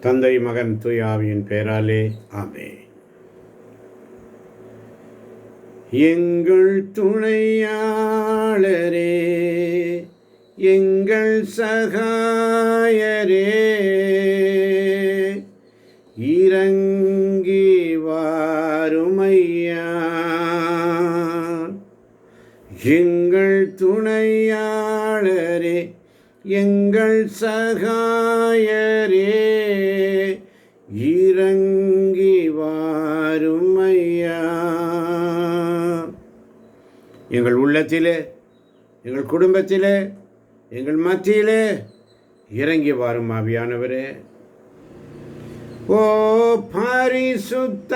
தந்தை மகன் தூய ஆவியின் பெயராலே ஆமே. எங்கள் துணையாளரே, எங்கள் சகாயரே, இறங்கி வாருமையா. எங்கள் துணையாளரே, எங்கள் சகாயரே, இறங்கி வாருமையா. எங்கள் உள்ளத்திலே, எங்கள் குடும்பத்திலே, எங்கள் மத்தியிலே இறங்கி வாரும் ஆவியானவரே. ஓ பரிசுத்த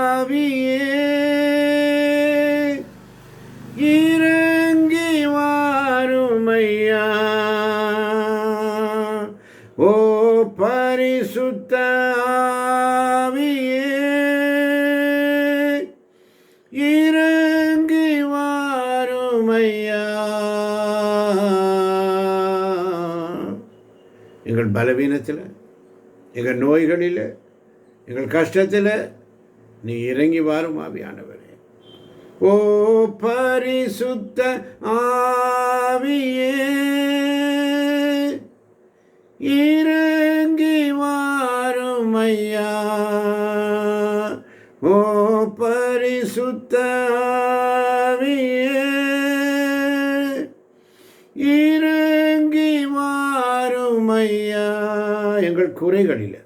ஆவியே, இறங்கி வாருமையா. ஓ பரிசுத்த ஆவியே, இறங்கி வாருமையா. எங்கள் பலவீனத்தில், எங்கள் நோய்களில், எங்கள் கஷ்டத்தில் நீ இறங்கி வாரும் ஆவியானவரே. ஓ பரிசுத்த ஆவியே, இறங்கி வாருமையா. ஓ பரிசுத்த ஆவியே, இறங்கி வாருமையா. எங்கள் குறைகளில்,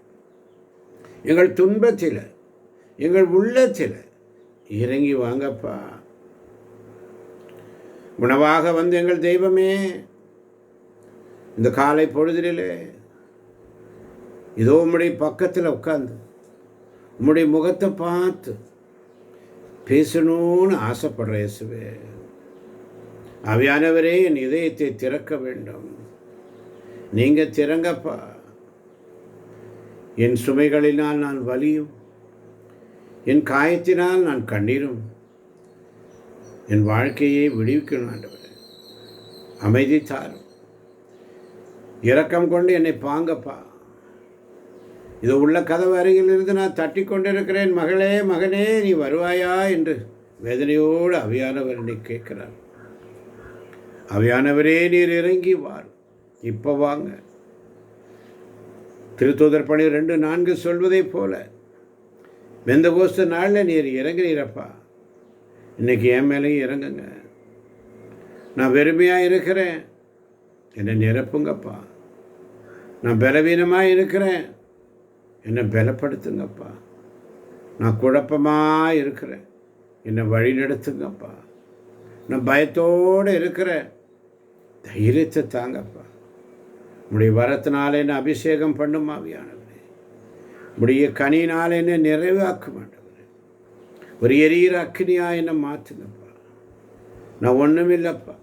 எங்கள் துன்பத்தில், எங்கள் உள்ளத்தில் இறங்கி வாங்கப்பா. உணவாக வந்து எங்கள் தெய்வமே, இந்த காலை பொழுதிலே இதோ உம்முடைய பக்கத்தில் உட்கார்ந்து உம்முடைய முகத்தை பார்த்து பேசணும்னு ஆசைப்படுற இயேசுவே. ஆவியானவரே, என் இதயத்தை திறக்க வேண்டும். நீங்கள் திறங்கப்பா. என் சுமைகளினால் நான் வலியும், என் காயத்தினால் நான் கண்ணீரும், என் வாழ்க்கையை விடுவிக்கணும் ஆண்டவரே. அமைதி தாரும். இரக்கம் கொண்டு என்னை பாங்கப்பா. இது உள்ள கதவு அருகிலிருந்து நான் தட்டி கொண்டிருக்கிறேன். மகளே, மகனே, நீ வருவாயா என்று வேதனையோடு ஆவியானவர் என்னை கேட்கிறார். ஆவியானவரே, நீர் இறங்கி வார். இப்போ வாங்க. திருத்தூதர் பணி 2:4 சொல்வதை போல பெந்தகோஸ்து நாளில் நீர் இறங்குறீரப்பா. இன்னைக்கு என் மேலேயும் இறங்குங்க. நான் வெறுமையாக இருக்கிறேன், என்னை நிரப்புங்கப்பா. நான் பலவீனமாக இருக்கிறேன், என்னை பலப்படுத்துங்கப்பா. நான் குழப்பமாக இருக்கிறேன், என்னை வழி நடத்துங்கப்பா. நான் பயத்தோடு இருக்கிறேன், தைரியத்தை தாங்கப்பா. உடைய வரத்தினால என்னை அபிஷேகம் பண்ணும் ஆவியானவரே. உடைய கனியினால் என்னை நிறைவாக்கும் ஆண்டவரே. ஒரு எரியிற அக்னியாக என்னை மாற்றுங்கப்பா. நான் ஒன்றும் இல்லைப்பா,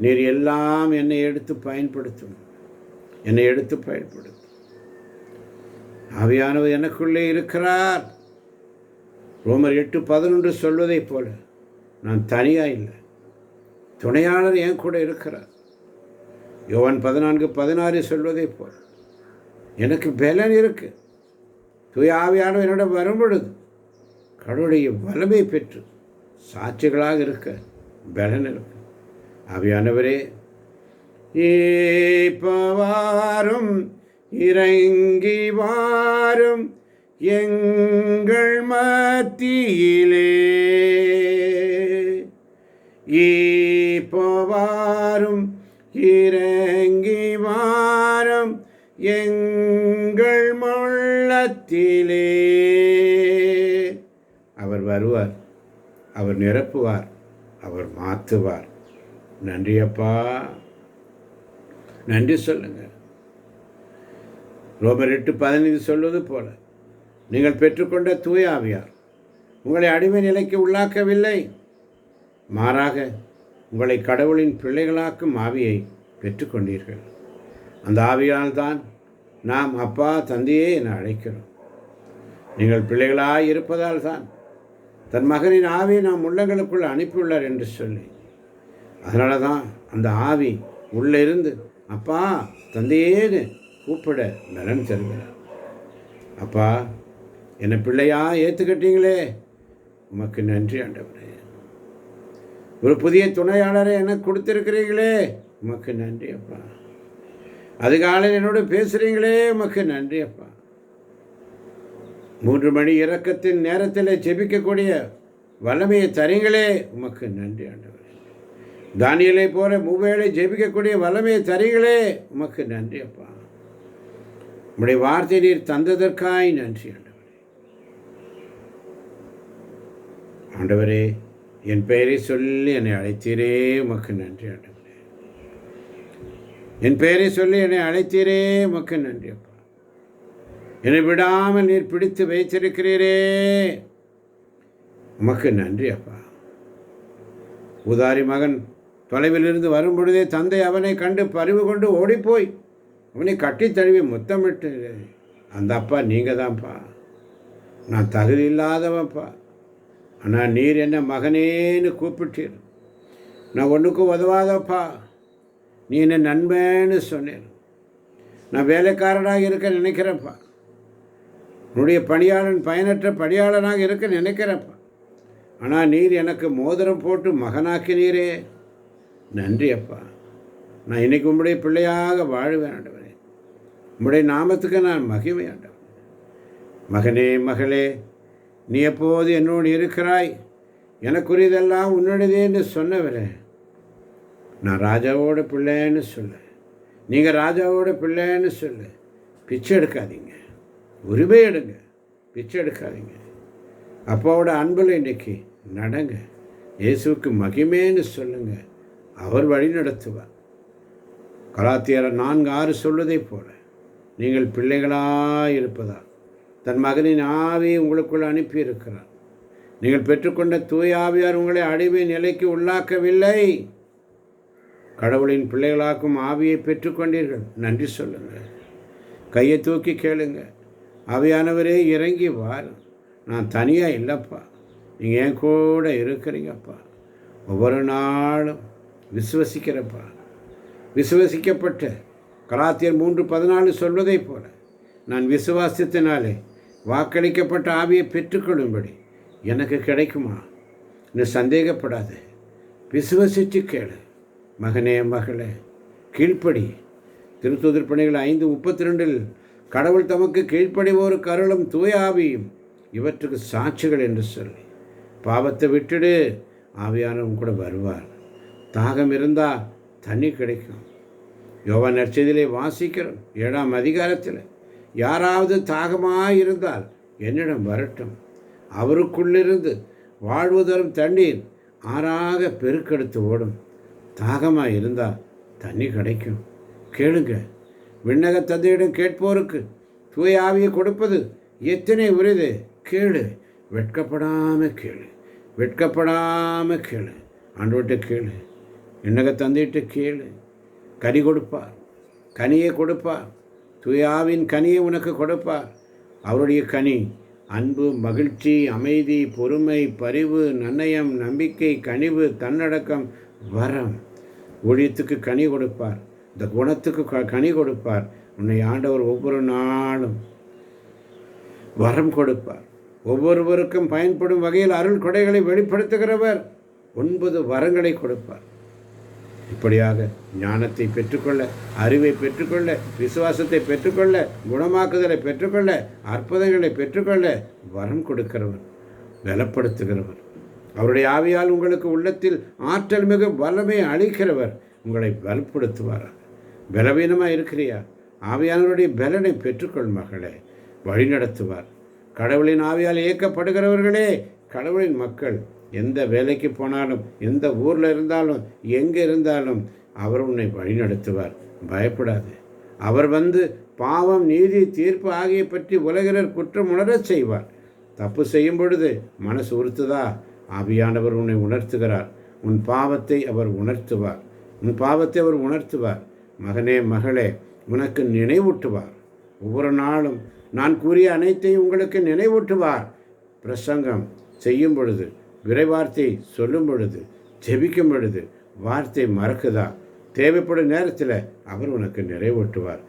நீர் எல்லாம் என்னை எடுத்து பயன்படுத்தும். என்னை எடுத்து பயன்படுத்தும். ஆவியானவர் எனக்குள்ளே இருக்கிறார். ரோமர் 8:11 சொல்வதை போல நான் தனியாக இல்லை, துணையாளர் என் கூட இருக்கிறார். யோவான் 14:16 சொல்வதை போல எனக்கு பலன் இருக்கு. தூய ஆவியானவர் என்னோட வரும்பொழுது கடவுளுடைய வல்லமை பெற்று சாட்சிகளாக இருக்க பலன் இருக்கு. ஆவியானவரே, இப்போ வாரும், இறங்கி வாரும் எங்கள் மத்தியிலே. இப்போ வாரும், இறங்கி வாரும் எங்கள் உள்ளத்திலே. அவர் வருவார், அவர் நிரப்புவார், அவர் மாற்றுவார். நன்றி அப்பா, நன்றி சொல்லுங்க. ரோமர் 8:15 சொல்வது போல நீங்கள் பெற்றுக்கொண்ட தூய ஆவியார் உங்களை அடிமை நிலைக்கு உள்ளாக்கவில்லை, மாறாக உங்களை கடவுளின் பிள்ளைகளாக்கும் ஆவியை பெற்றுக்கொண்டீர்கள். அந்த ஆவியால் தான் நாம் அப்பா, தந்தையே என அழைக்கிறோம். நீங்கள் பிள்ளைகளாக இருப்பதால் தான் தன் மகனின் ஆவியை நாம் உள்ளங்களுக்குள் அனுப்பியுள்ளார் என்று சொல்லி, அதனால தான் அந்த ஆவி உள்ளே இருந்து அப்பா, தந்தையேன்னு கூப்பிட பலன் தருகிறார். அப்பா, என்னை பிள்ளையா ஏற்றுக்கிட்டீங்களே, உமக்கு நன்றி ஆண்டவரே. ஒரு புதிய துணையாளரை எனக்கு கொடுத்துருக்கிறீங்களே, உமக்கு நன்றி அப்பா. அதிகாலையில் என்னோடு பேசுகிறீங்களே, உமக்கு நன்றி அப்பா. 3 மணி இரக்கத்தின் நேரத்தில் ஜெபிக்கக்கூடிய வல்லமையை தரீங்களே, உமக்கு நன்றி ஆண்டவரே. தானியேலை போல மூவேளை ஜெபிக்கக்கூடிய வல்லமையை தரீங்களே, உமக்கு நன்றி அப்பா. உம்முடைய வார்த்தை நீர் தந்ததற்காய் நன்றி ஆண்டவரே. ஆண்டவரே, என் பெயரை சொல்லி என்னை அழைத்தீரே, உமக்கு நன்றி ஆண்டவரே. என் பெயரை சொல்லி என்னை அழைத்தீரே, உமக்கு நன்றி அப்பா. என்னை விடாமல் நீர் பிடித்து வைத்திருக்கிறீரே, உமக்கு நன்றி அப்பா. உதாரி மகன் தொலைவிலிருந்து வரும் பொழுதே தந்தை அவனை கண்டு பரிவு கொண்டு ஓடிப்போய் அவனை கட்டி தழுவி முத்தமிட்டு, அந்த அப்பா நீங்கள் தான்ப்பா. நான் தகுதி இல்லாதவன்ப்பா, ஆனால் நீர் என்ன மகனேன்னு கூப்பிட்டீர். நான் ஒன்றுக்கும் உதவாதப்பா, நீ என்ன நண்பன்னு சொன்னேன். நான் வேலைக்காரனாக இருக்க நினைக்கிறேன்ப்பா. உன்னுடைய பணியாளன் பயனற்ற பணியாளனாக இருக்க நினைக்கிறப்பா. ஆனால் நீர் எனக்கு மோதிரம் போட்டு மகனாக்கினீரே, நன்றி அப்பா. நான் இன்னைக்கு உம்முடைய பிள்ளையாக வாழ்வேன் ஆண்டவரே. உம்முடைய நாமத்துக்கு நான் மகிமை ஆண்டவரே. மகனே, மகளே, நீ எப்போது என்னோடு இருக்கிறாய், எனக்குரியதெல்லாம் உன்னுடையதே என்று சொன்னவரே. நான் ராஜாவோட பிள்ளைன்னு சொல்ல, நீங்கள் ராஜாவோட பிள்ளைன்னு சொல்ல. பிச்சை எடுக்காதீங்க, உரிமை எடுங்க, பிச்சை எடுக்காதீங்க. அப்பாவோட அன்பில் இன்றைக்கி நடங்க. இயேசுவுக்கு மகிமேன்னு சொல்லுங்க, அவர் வழி நடத்துவார். கலாத்தியர் 4:6 சொல்வதை போல நீங்கள் பிள்ளைகளாக இருப்பதால் தன் மகனின் ஆவியை உங்களுக்குள் அனுப்பியிருக்கிறார். நீங்கள் பெற்றுக்கொண்ட தூய ஆவியார் உங்களை அடிமை நிலைக்கு உள்ளாக்கவில்லை, கடவுளின் பிள்ளைகளாக்கும் ஆவியை பெற்றுக்கொண்டீர்கள். நன்றி சொல்லுங்கள். கையை தூக்கி கேளுங்க, ஆவியானவரே இறங்கி வார். நான் தனியாக இல்லைப்பா, நீங்கள் என் கூட இருக்கிறீங்கப்பா. ஒவ்வொரு நாளும் விசுவசிக்கிறப்பா. விசுவசிக்கப்பட்ட கலாத்தியர் 3:14 சொல்வதை போல நான் விசுவாசத்தினாலே வாக்களிக்கப்பட்ட ஆவியை பெற்றுக்கொள்ளும்படி எனக்கு கிடைக்குமா? இன்னும் சந்தேகப்படாது, விசுவசித்து கேளு. மகனே, மகளே, கீழ்ப்படி. திருத்தூதர் பணிகள் 5:32 கடவுள் தமக்கு கீழ்ப்படிவோரு கருளும் தூய ஆவியும் இவற்றுக்கு சாட்சிகள் என்று சொல்லி பாவத்தை விட்டுடு, ஆவியானவன் கூட வருவார். தாகம் இருந்தால் தண்ணி கிடைக்கும். யோவான் நற்செய்தியிலே வாசிக்கிறோம் 7ஆம் அதிகாரத்தில், யாராவது தாகமாக இருந்தால் என்னிடம் வரட்டும், அவருக்குள்ளிருந்து வாழ்வு தரும் தண்ணீர் ஆறாக பெருக்கெடுத்து ஓடும். தாகமாக இருந்தால் தண்ணி கிடைக்கும். கேளுங்க. விண்ணக தந்தையிடம் கேட்போருக்கு தூய ஆவியை கொடுப்பது எத்தனை உரிது. கேளு, வெட்கப்படாமல் கேளு, வெட்கப்படாமல் கேளு. ஆண்டவர்கிட்ட கேளு, விண்ணக தந்தையிட்ட கேளு. கனி கொடுப்பார், கனியை கொடுப்பார். தூய ஆவியின் கனியை உனக்கு கொடுப்பார். அவருடைய கனி அன்பு, மகிழ்ச்சி, அமைதி, பொறுமை, பரிவு, நன்னயம், நம்பிக்கை, கனிவு, தன்னடக்கம், வரம். ஊழியத்துக்கு கனி கொடுப்பார், இந்த குணத்துக்கு கனி கொடுப்பார். உன்னை ஆண்டவர் ஒவ்வொரு நாளும் வரம் கொடுப்பார். ஒவ்வொருவருக்கும் பயன்படும் வகையில் அருள் கொடைகளை வெளிப்படுத்துகிறவர் 9 வரங்களை கொடுப்பார். இப்படியாக ஞானத்தை பெற்றுக்கொள்ள, அறிவை பெற்றுக்கொள்ள, விசுவாசத்தை பெற்றுக்கொள்ள, குணமாக்குதலை பெற்றுக்கொள்ள, அற்புதங்களை பெற்றுக்கொள்ள வரம் கொடுக்கிறவர், பலப்படுத்துகிறவர். அவருடைய ஆவியால் உங்களுக்கு உள்ளத்தில் ஆற்றல் மிகு வல்லமை அளிக்கிறவர் உங்களை பலப்படுத்துவார். பலவீனமாக இருக்கிறியா? ஆவியானவருடைய பலனை பெற்றுக்கொள் மகளே, வழிநடத்துவார். கடவுளின் ஆவியால் இயக்கப்படுகிறவர்களே கடவுளின் மக்கள். எந்த வேலைக்கு போனாலும், எந்த ஊரில் இருந்தாலும், எங்கே இருந்தாலும் அவர் உன்னை வழிநடத்துவார். பயப்படாது. அவர் வந்து பாவம், நீதி, தீர்ப்பு ஆகிய பற்றி உலகினர் குற்றம் உணரச் செய்வார். தப்பு செய்யும் பொழுது மனசு உறுத்துதா? ஆவியானவர் உன்னை உணர்த்துகிறார். உன் பாவத்தை அவர் உணர்த்துவார். உன் பாவத்தை அவர் உணர்த்துவார். மகனே, மகளே, உனக்கு நினைவூட்டுவார். ஒவ்வொரு நாளும் நான் கூறிய அனைத்தையும் உங்களுக்கு நினைவூட்டுவார். பிரசங்கம் செய்யும் பொழுது, விரைவார்த்தை சொல்லும் பொழுது, ஜெபிக்கும் பொழுது வார்த்தை மறக்குதா? தேவைப்படும் நேரத்தில் அவர் உனக்கு நிறைவூட்டுவார்.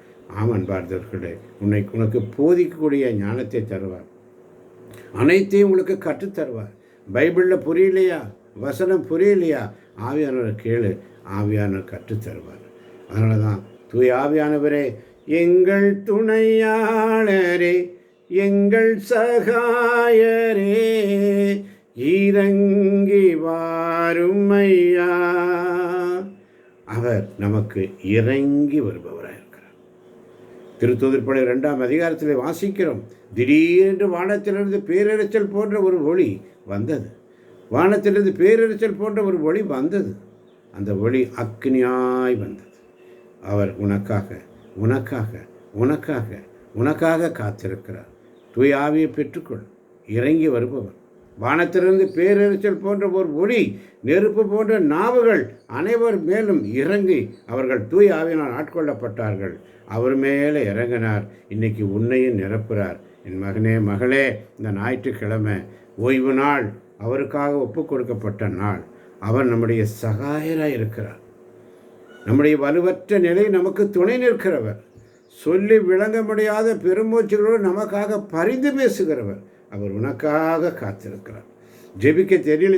அன்பார்ந்தவர்களே, உனக்கு போதிக்கக்கூடிய ஞானத்தை தருவார். அனைத்தையும் உங்களுக்கு கற்றுத்தருவார். பைபிளில் புரியலையா, வசனம் புரியலையா, ஆவியானவர் கேளு, ஆவியானவர் கற்றுத்தருவார். அதனால தான் தூய ஆவியானவரே, எங்கள் துணையாளரே, எங்கள் சகாயரே, இறங்கி வாரும் ஐயா. அவர் நமக்கு இறங்கி வருபவராக இருக்கிறார். திருத்தூதர் 2ஆம் அதிகாரத்தில் வாசிக்கிறோம், திடீரென்று வானத்திலிருந்து பேரிரைச்சல் போன்ற ஒரு ஒளி வந்தது. வானத்திலிருந்து பேரிரைச்சல் போன்ற ஒரு ஒளி வந்தது. அந்த ஒளி அக்னியாய் வந்தது. அவர் உனக்காக உனக்காக உனக்காக உனக்காக காத்திருக்கிறார். தூய ஆவியை பெற்றுக்கொள். இறங்கி வருபவர். வானத்திலிருந்து பேரிரைச்சல் போன்ற ஒரு ஒளி, நெருப்பு போன்ற நாவுகள் அனைவர் மேலும் இறங்கி அவர்கள் தூய ஆவியினால் ஆட்கொள்ளப்பட்டார்கள். அவர் மேலே இறங்கினார். இன்னைக்கு உன்னையும் நிரப்புகிறார். என் மகனே, மகளே, இந்த ஞாயிற்றுக்கிழமை ஓய்வு நாள், அவருக்காக ஒப்பு கொடுக்கப்பட்ட நாள். அவர் நம்முடைய சகாயராக இருக்கிறார். நம்முடைய வலுவற்ற நிலை நமக்கு துணை நிற்கிறவர். சொல்லி விளங்க முடியாத பெருமூச்சுகளோடு நமக்காக பரிந்து பேசுகிறவர். அவர் உனக்காக காத்திருக்கிறார். ஜெபிக்க தெரியல,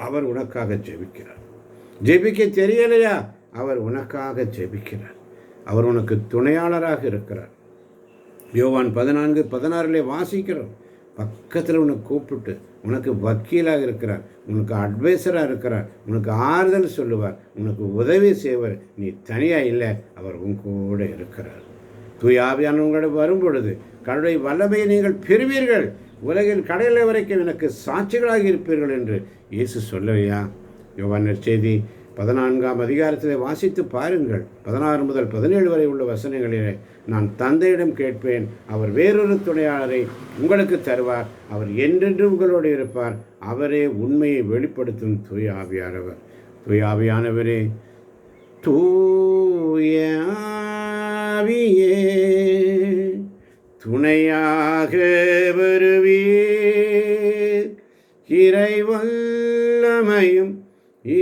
அவர் உனக்காக ஜெபிக்கிறார். ஜெபிக்க தெரியலையா, அவர் உனக்காக ஜெபிக்கிறார். அவர் உனக்கு துணையாளராக இருக்கிறார். யோவான் 14:16 வாசிக்கிறோம். பக்கத்தில் உனக்கு கூப்பிட்டு உனக்கு வக்கீலாக இருக்கிறார், உனக்கு அட்வைசராக இருக்கிறார், உனக்கு ஆறுதல் சொல்லுவார், உனக்கு உதவி செய்வார். நீ தனியாக இல்லை, அவர் உன் கூட இருக்கிறார். தூய ஆவியானவர் உங்களிடம் வரும் பொழுது கடவுளுடைய வல்லமையை நீங்கள் பெறுவீர்கள். உலகின் கடையில வரைக்கும் எனக்கு சாட்சிகளாக இருப்பீர்கள் என்று இயேசு சொல்லலையா? யோவான் நற்செய்தி 14ஆம் அதிகாரத்தில் வாசித்து பாருங்கள். 16 முதல் 17 வரை உள்ள வசனங்களிலே, நான் தந்தையிடம் கேட்பேன், அவர் வேறொரு துணையாளரை உங்களுக்கு தருவார், அவர் என்றென்று உங்களோடு இருப்பார், அவரே உண்மையை வெளிப்படுத்தும் தூய ஆவியானவர். தூய ஆவியானவரே, தூய ஆவியே துணையாக வருவீர், இறைவல்லமையும்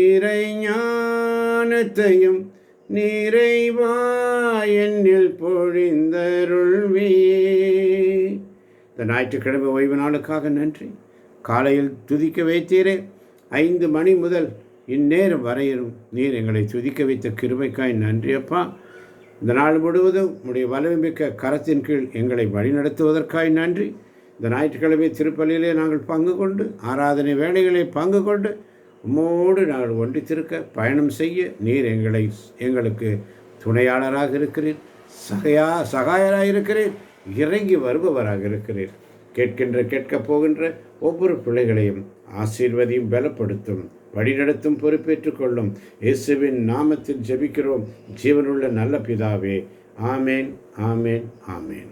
இறை ஞானத்தையும் நிறைவாய் என்னில் பொழிந்தருள்வே. இந்த ஞாயிற்றுக்கிழமை ஓய்வு நாளுக்காக நன்றி. காலையில் துதிக்க வைத்தீரே, 5 மணி முதல் இந்நேரம் வரையிலும் நீர் எங்களை துதிக்க வைத்த கிருபைக்காய் நன்றி அப்பா. இந்த நாள் முழுவதும் உம்முடைய வல்லமைமிக்க கரத்தின் கீழ் எங்களை வழிநடத்துவதற்காய் நன்றி. இந்த ஞாயிற்றுக்கிழமை திருப்பலியிலே நாங்கள் பங்கு கொண்டு, ஆராதனை வேளைகளை பங்கு கொண்டு, உம்மோடு நாங்கள் ஒன்றித்திருக்க பயணம் செய்ய நீர் எங்களுக்கு துணையாளராக இருக்கிறீர், சகாயராக இருக்கிறீர், இறங்கி வருபவராக இருக்கிறீர். கேட்கப் போகின்ற ஒவ்வொரு பிள்ளைகளையும் ஆசீர்வதியும், பலப்படுத்தும், வழிநடத்தும், பொறுப்பேற்றுக் கொள்ளும். இயேசுவின் நாமத்தில் ஜெபிக்கிறோம் ஜீவனுள்ள நல்ல பிதாவே. ஆமேன், ஆமேன், ஆமேன்.